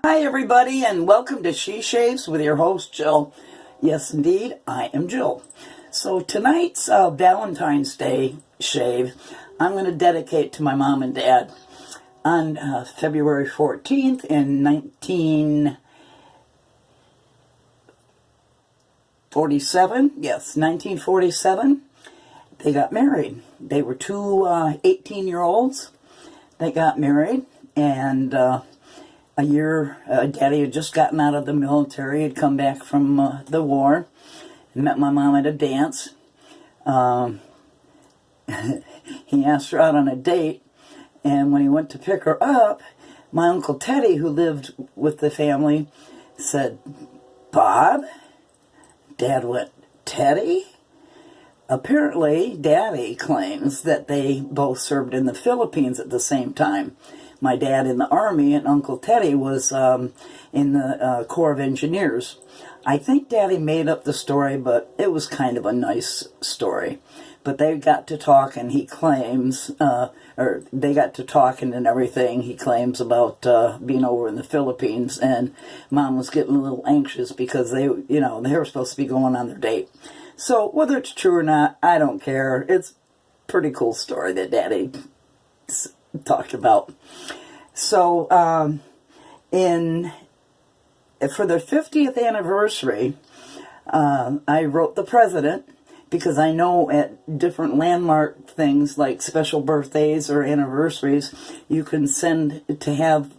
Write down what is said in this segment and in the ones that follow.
Hi everybody, and welcome to She Shaves with your host Jill. Yes indeed, I am Jill. So tonight's Valentine's Day shave I'm going to dedicate to my mom and dad. On February 14th in 1947, yes, 1947, they got married. They were two 18-year-olds. They got married, and a year, Daddy had just gotten out of the military, had come back from the war, and met my mom at a dance. He asked her out on a date, and when he went to pick her up, my Uncle Teddy, who lived with the family, said, "Bob?" Dad went, "Teddy?" Apparently, Daddy claims that they both served in the Philippines at the same time. My dad in the Army, and Uncle Teddy was in the Corps of Engineers. I think Daddy made up the story, but it was kind of a nice story. But they got to talking, he claims, or they got to talking and everything, he claims, about being over in the Philippines, and Mom was getting a little anxious because they, they were supposed to be going on their date. So whether it's true or not, I don't care. It's a pretty cool story that Daddy talked about. So for their 50th anniversary, I wrote the president, because I know at different landmark things like special birthdays or anniversaries, you can send to have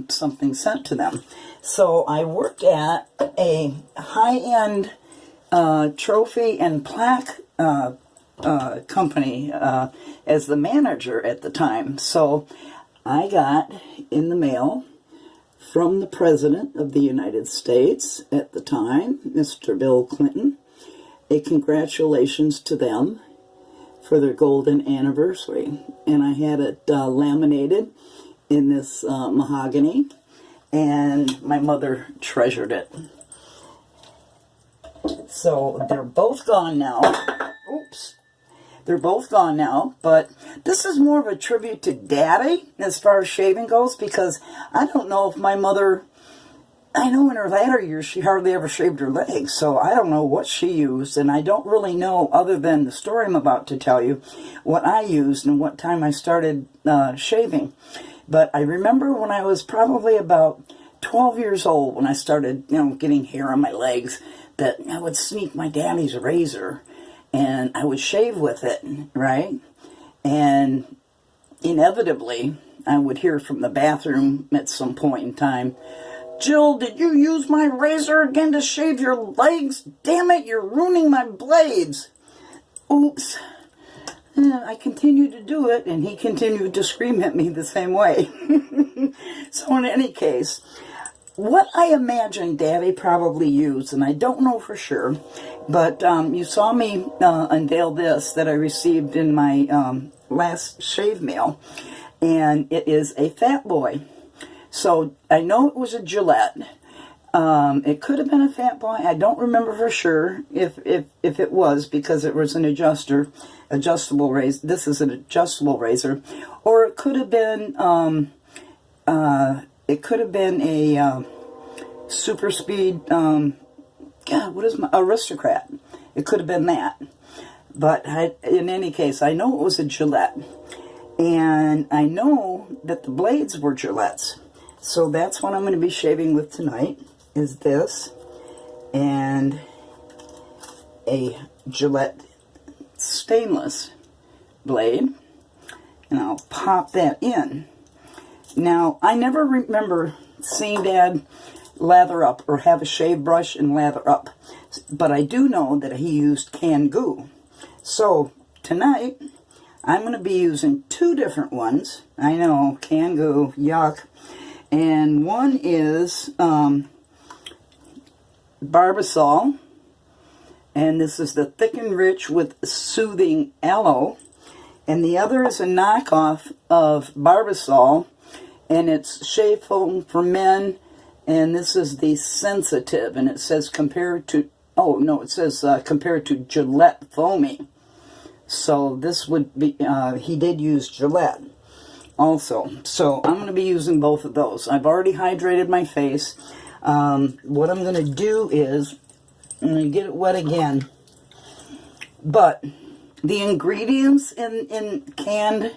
something sent to them. So I worked at a high-end trophy and plaque company as the manager at the time. So I got in the mail from the President of the United States at the time, Mr. Bill Clinton, a congratulations to them for their golden anniversary. And I had it laminated in this mahogany, and my mother treasured it. So they're both gone now. Oops. They're both gone now, but this is more of a tribute to Daddy as far as shaving goes, because I don't know if my mother, I know in her latter years she hardly ever shaved her legs, so I don't know what she used, and I don't really know, other than the story I'm about to tell you, what I used and what time I started shaving. But I remember when I was probably about 12 years old, when I started, getting hair on my legs, that I would sneak my daddy's razor and I would shave with it, right? And inevitably, I would hear from the bathroom at some point in time, "Jill, did you use my razor again to shave your legs? Damn it, you're ruining my blades." Oops. I continued to do it, and he continued to scream at me the same way. So in any case, what I imagine Daddy probably used, and I don't know for sure, but you saw me unveil this that I received in my last shave mail, and it is a Fat Boy. So I know it was a Gillette. It could have been a Fat Boy. I don't remember for sure if it was, because it was an adjustable razor. This is an adjustable razor, or it could have been a super speed. What is my Aristocrat? It could have been that. But in any case, I know it was a Gillette, and I know that the blades were Gillettes. So that's what I'm going to be shaving with tonight, is this, and a Gillette stainless blade, and I'll pop that in. Now, I never remember seeing Dad lather up or have a shave brush and lather up, but I do know that he used canned goo. So tonight I'm going to be using two different ones. I know, canned goo, yuck. And one is Barbasol, and this is the Thick and Rich with Soothing Aloe, and the other is a knockoff of Barbasol, and it's shave foam for men, and this is the Sensitive, and it says compared to, oh no, it says compared to Gillette Foamy. So this would be, he did use Gillette also. So I'm going to be using both of those. I've already hydrated my face. What I'm going to do is, I'm going to get it wet again. But the ingredients in canned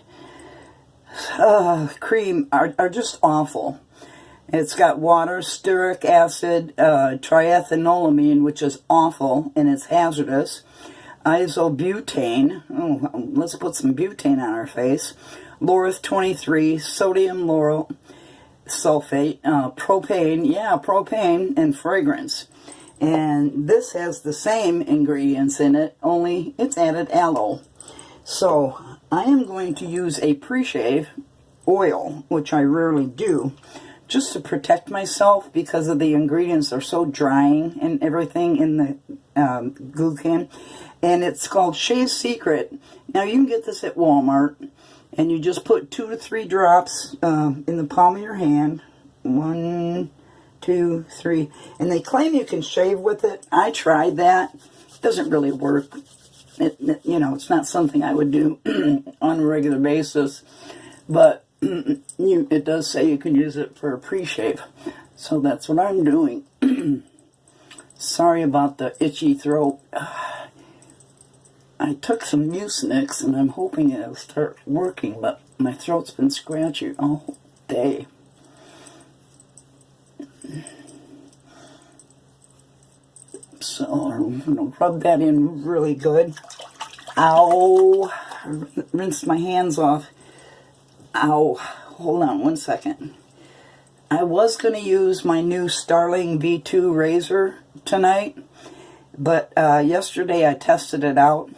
cream are just awful. It's got water, stearic acid, triethanolamine, which is awful and it's hazardous. Isobutane, oh, let's put some butane on our face. Laureth 23, sodium lauryl sulfate, propane, yeah, propane, and fragrance. And this has the same ingredients in it, only it's added aloe. So I am going to use a pre-shave oil, which I rarely do, just to protect myself because of the ingredients are so drying and everything in the glue can. And it's called Shave Secret. Now you can get this at Walmart, and you just put 2 to 3 drops in the palm of your hand. 1, 2, 3, and they claim you can shave with it. I tried that. It doesn't really work. You know, it's not something I would do on a regular basis, but it does say you can use it for a pre-shave. So that's what I'm doing. Sorry about the itchy throat. I took some Mucinex, and I'm hoping it'll start working, but my throat's been scratchy all day. So I'm going to rub that in really good. Ow. Rinse my hands off. Ow. Hold on one second. I was going to use my new Starling V2 razor tonight, but yesterday I tested it out,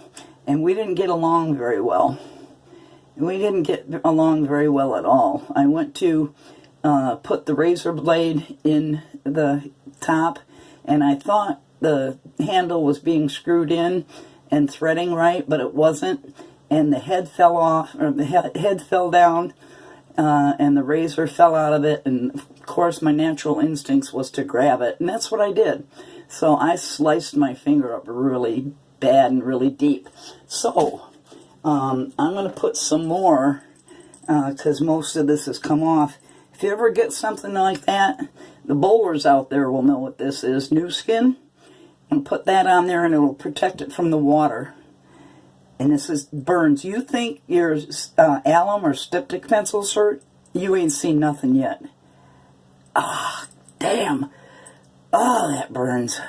and we didn't get along very well. We didn't get along very well at all. I went to put the razor blade in the top, and I thought the handle was being screwed in and threading right, but it wasn't, and the head fell off, or the head fell down, and the razor fell out of it, and of course my natural instincts was to grab it, and that's what I did. So I sliced my finger up really bad and really deep. So I'm going to put some more, because most of this has come off. If you ever get something like that, the bowlers out there will know what this is. New Skin. And put that on there, and it will protect it from the water. And this is burns. You think your alum or styptic pencils hurt? You ain't seen nothing yet. Ah, damn. Oh, that burns.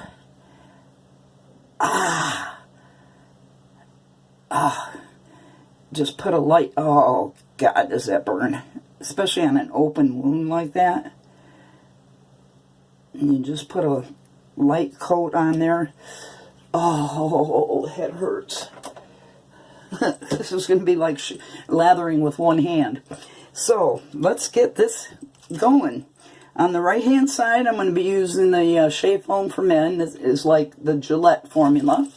Just put a light. Oh, God, does that burn. Especially on an open wound like that. And you just put a light coat on there. Oh, that hurts. This is going to be like lathering with one hand. So let's get this going. On the right hand side, I'm going to be using the shave foam for men. This is like the Gillette formula.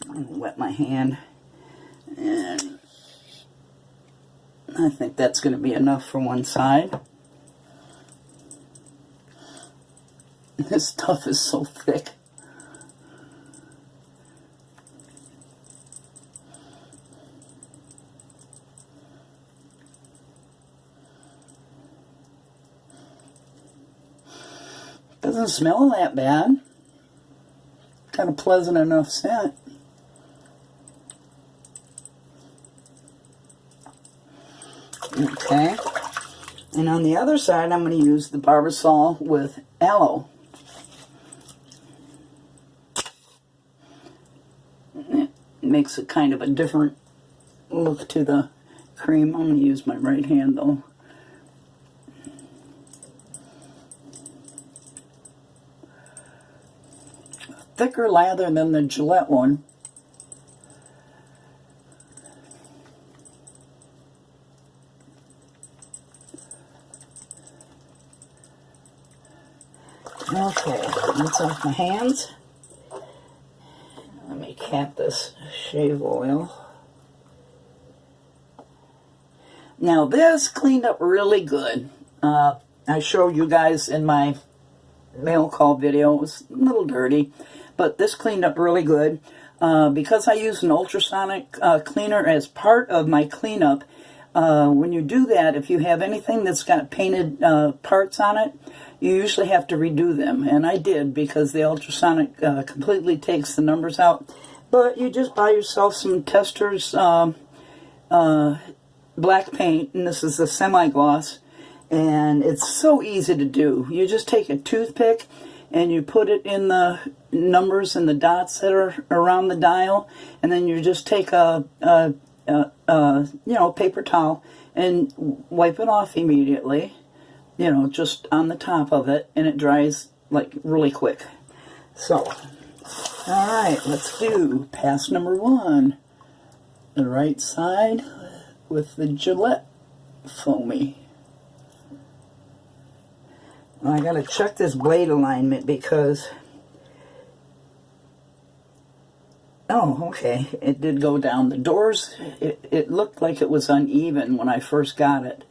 I'm going to wet my hand, and I think that's going to be enough for one side. This stuff is so thick. Doesn't smell that bad. Kind of pleasant enough scent. Okay. And on the other side, I'm going to use the Barbasol with Aloe. It makes a kind of a different look to the cream. I'm going to use my right hand though. Thicker lather than the Gillette one. Okay, rinse off my hands. Let me cap this shave oil. Now this cleaned up really good. I showed you guys in my mail call video. It was a little dirty, but this cleaned up really good. Because I use an ultrasonic cleaner as part of my cleanup, when you do that, if you have anything that's got painted parts on it, you usually have to redo them. And I did, because the ultrasonic completely takes the numbers out. But you just buy yourself some Testors black paint, and this is a semi-gloss, and it's so easy to do. You just take a toothpick and you put it in the numbers and the dots that are around the dial, and then you just take a paper towel and wipe it off immediately, just on the top of it, and it dries like really quick. So, alright, let's do pass number 1. The right side with the Gillette Foamy. I gotta check this blade alignment because, oh, okay, it did go down. The doors, it looked like it was uneven when I first got it.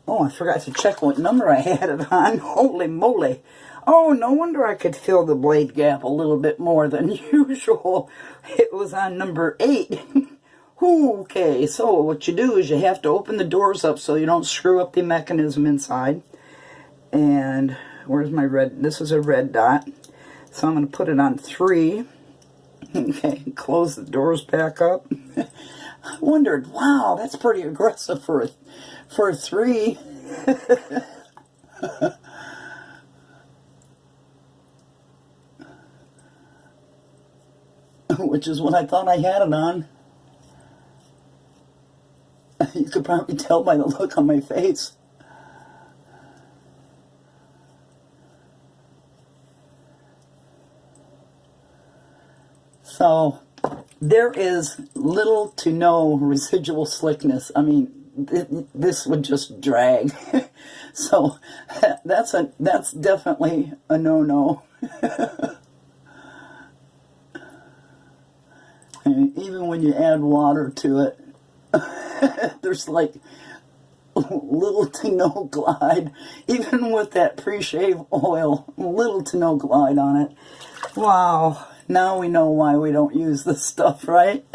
Oh, I forgot to check what number I had it on. Holy moly. Oh, no wonder I could fill the blade gap a little bit more than usual. It was on number 8. Okay, so what you do is you have to open the doors up so you don't screw up the mechanism inside. And where's my red? This is a red dot. So I'm going to put it on 3. Okay, close the doors back up. I wondered, wow, that's pretty aggressive for a 3. Which is what I thought I had it on. You could probably tell by the look on my face. So, there is little to no residual slickness. I mean, this would just drag. So, that's definitely a no-no. Even when you add water to it, there's like little to no glide. Even with that pre-shave oil, little to no glide on it. Wow, now we know why we don't use this stuff, right?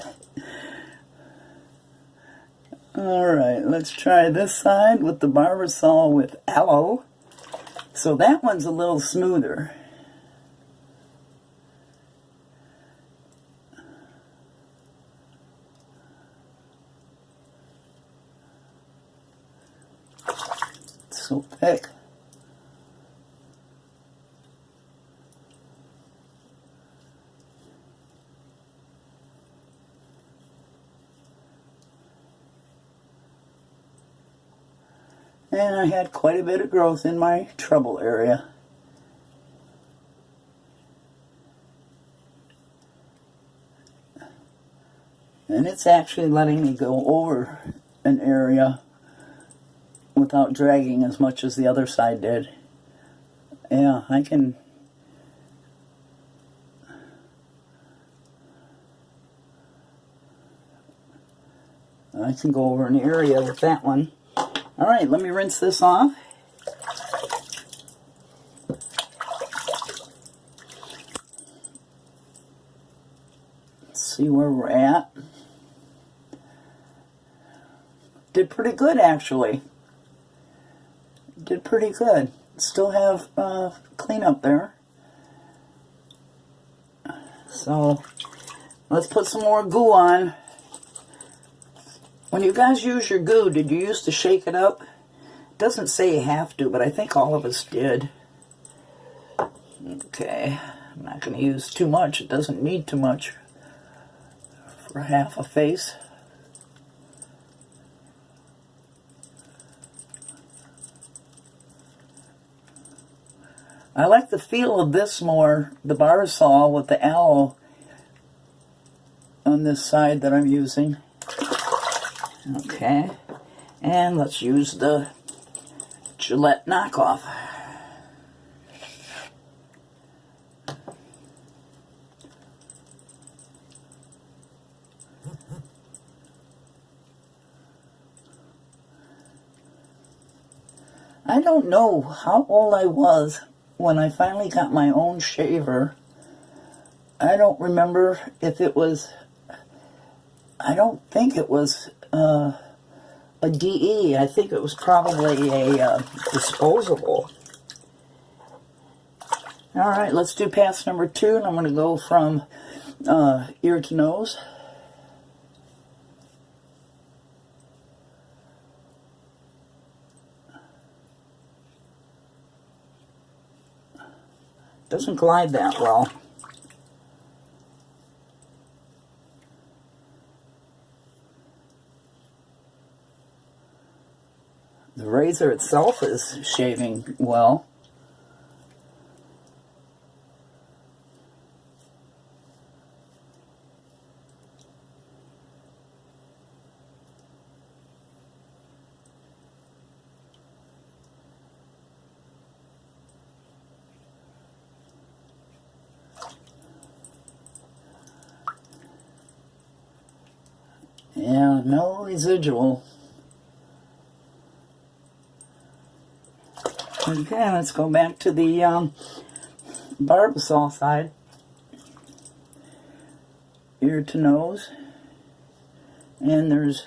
Alright, let's try this side with the Barbasol with Aloe. So that one's a little smoother. So thick. And I had quite a bit of growth in my trouble area. And it's actually letting me go over an area without dragging as much as the other side did. Yeah, I can go over an area with that one. Alright, let me rinse this off. Let's see where we're at. Did pretty good, actually. Did pretty good. Still have cleanup there. So, let's put some more goo on. When you guys use your goo, did you used to shake it up? It doesn't say you have to, but I think all of us did. Okay, I'm not going to use too much. It doesn't need too much for half a face. I like the feel of this more, the Barbasol with the Aloe on this side that I'm using. Okay, and let's use the Gillette knockoff. I don't know how old I was when I finally got my own shaver. I don't remember if it was, I don't think it was a DE. I think it was probably a disposable. All right, let's do pass number 2, and I'm going to go from ear to nose. Doesn't glide that well. The razor itself is shaving well. Yeah, no residual. Okay, let's go back to the Barbasol side. Ear to nose. And there's,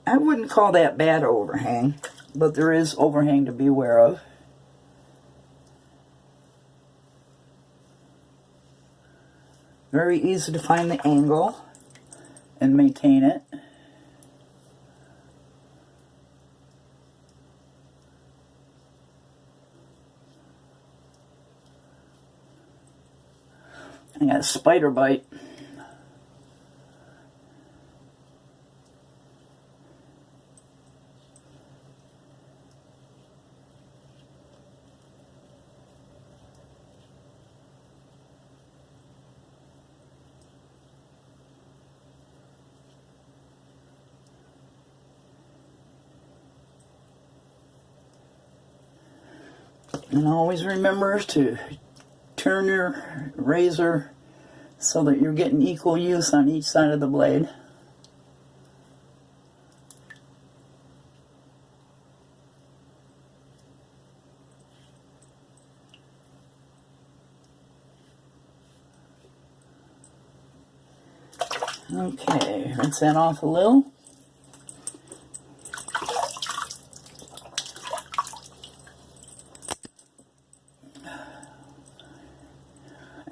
I wouldn't call that bad overhang, but there is overhang to be aware of. Very easy to find the angle and maintain it. I got a spider bite. And always remember to turn your razor so that you're getting equal use on each side of the blade. Okay, rinse that off a little.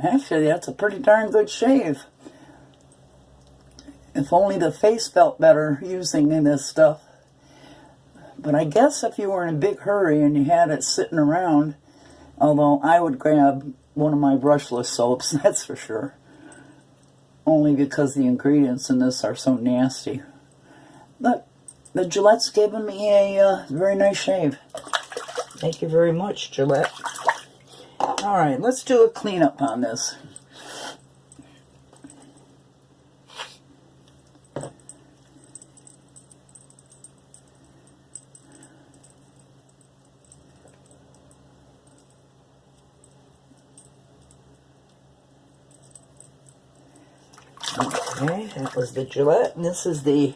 Actually, that's a pretty darn good shave. If only the face felt better using this stuff. But I guess if you were in a big hurry and you had it sitting around, although I would grab one of my brushless soaps, that's for sure. Only because the ingredients in this are so nasty. But the Gillette's given me a very nice shave. Thank you very much, Gillette. Alright, let's do a cleanup on this. Okay, that was the Gillette, and this is the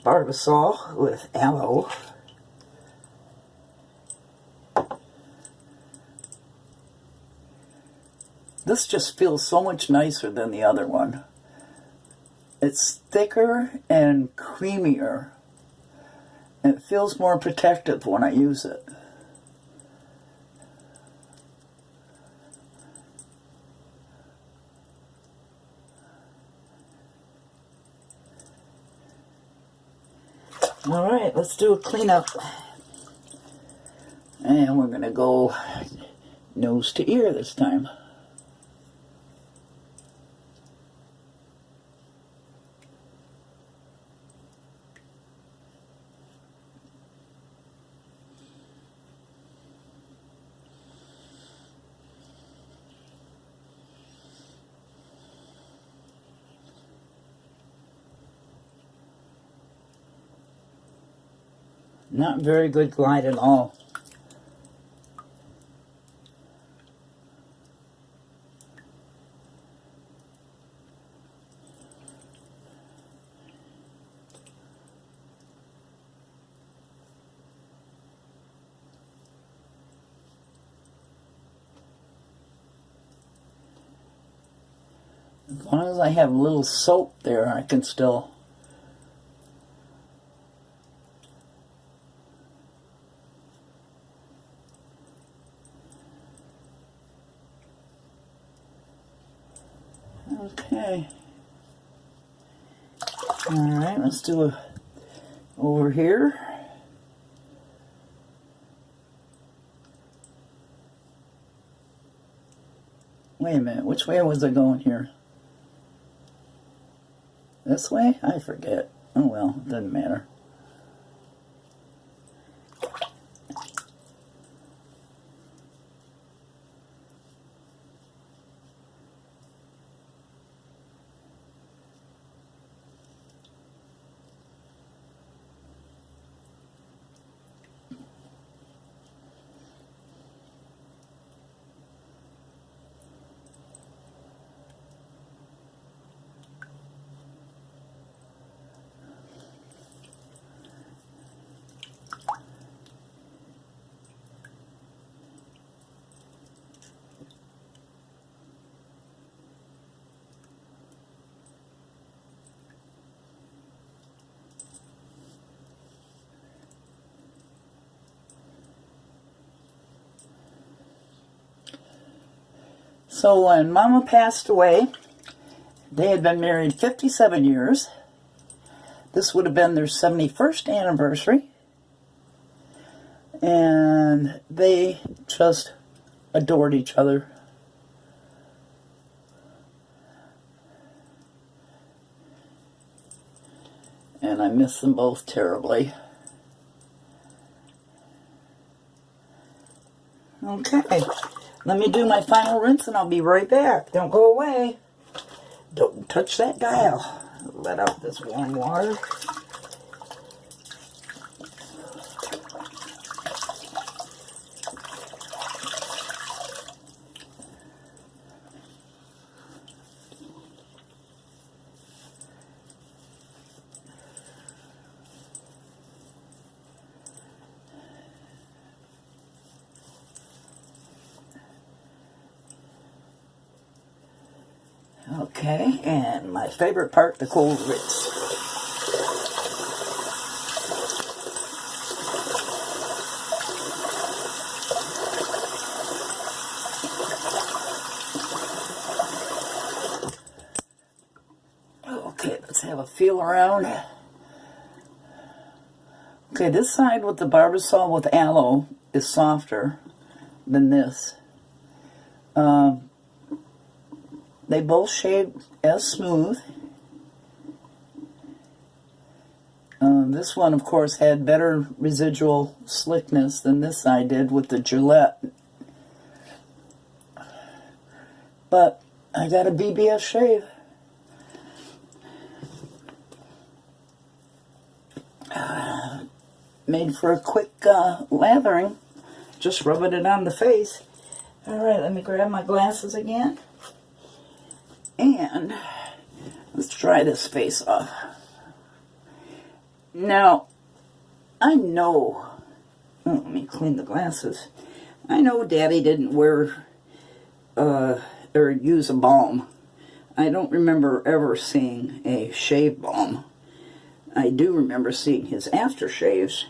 Barbasol with Aloe. This just feels so much nicer than the other one. It's thicker and creamier. It feels more protective when I use it. Alright, let's do a cleanup. And we're going to go nose to ear this time. Not very good glide at all. As long as I have a little soap there, I can still... Okay. Alright, let's do a over here. Wait a minute, which way was I going here? This way? I forget. Oh well, it doesn't matter. So when Mama passed away, they had been married 57 years. This would have been their 71st anniversary. And they just adored each other. And I miss them both terribly. Okay. Let me do my final rinse and I'll be right back. Don't go away. Don't touch that dial. Let out this warm water. Okay, and my favorite part, the cold rinse. Okay, let's have a feel around. Okay, this side with the Barbasol with Aloe is softer than this. They both shave as smooth. This one, of course, had better residual slickness than this side did with the Gillette. But I got a BBS shave. Made for a quick lathering. Just rubbing it on the face. Alright, let me grab my glasses again. And let's try this face off. Now, I know, let me clean the glasses. I know Daddy didn't wear or use a balm. I don't remember ever seeing a shave balm. I do remember seeing his aftershaves,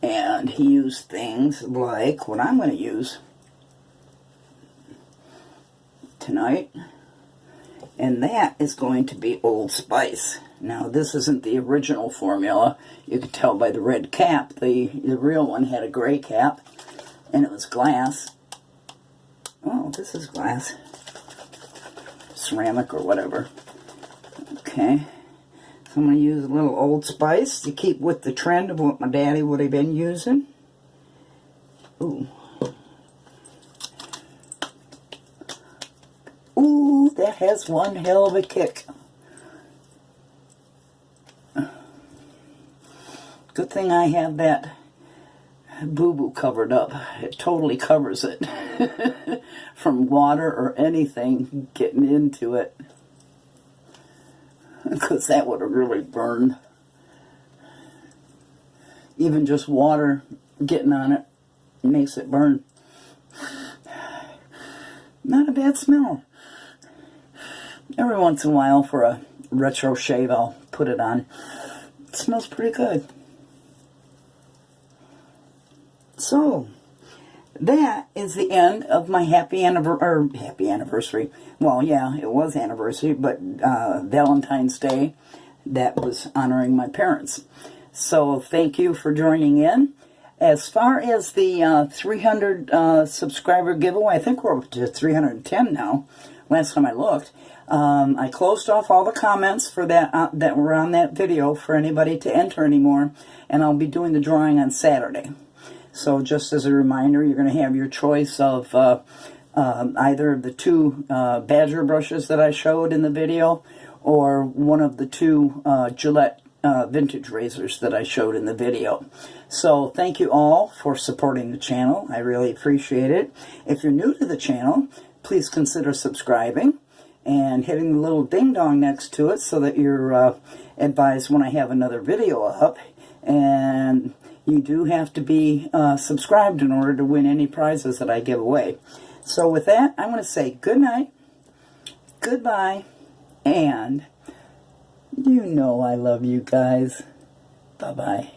and he used things like what I'm going to use tonight. And that is going to be Old Spice. Now, this isn't the original formula. You can tell by the red cap. The real one had a gray cap, and it was glass. Oh, this is glass. Ceramic or whatever. Okay. So I'm going to use a little Old Spice to keep with the trend of what my daddy would have been using. Ooh. Ooh, that has one hell of a kick. Good thing I have that boo-boo covered up. It totally covers it from water or anything getting into it, because that would have really burned. Even just water getting on it makes it burn. Not a bad smell. Every once in a while for a retro shave I'll put it on. It smells pretty good. So, that is the end of my happy anniversary. Well, yeah, it was anniversary, but Valentine's Day, that was honoring my parents. So, thank you for joining in. As far as the 300 subscriber giveaway, I think we're up to 310 now, last time I looked. I closed off all the comments for that that were on that video for anybody to enter anymore, and I'll be doing the drawing on Saturday. So just as a reminder, you're going to have your choice of either of the two Badger brushes that I showed in the video, or one of the two Gillette vintage razors that I showed in the video. So thank you all for supporting the channel. I really appreciate it. If you're new to the channel, please consider subscribing and hitting the little ding-dong next to it so that you're advised when I have another video up. And you do have to be subscribed in order to win any prizes that I give away. So with that, I'm going to say good night, goodbye, and you know I love you guys. Bye-bye.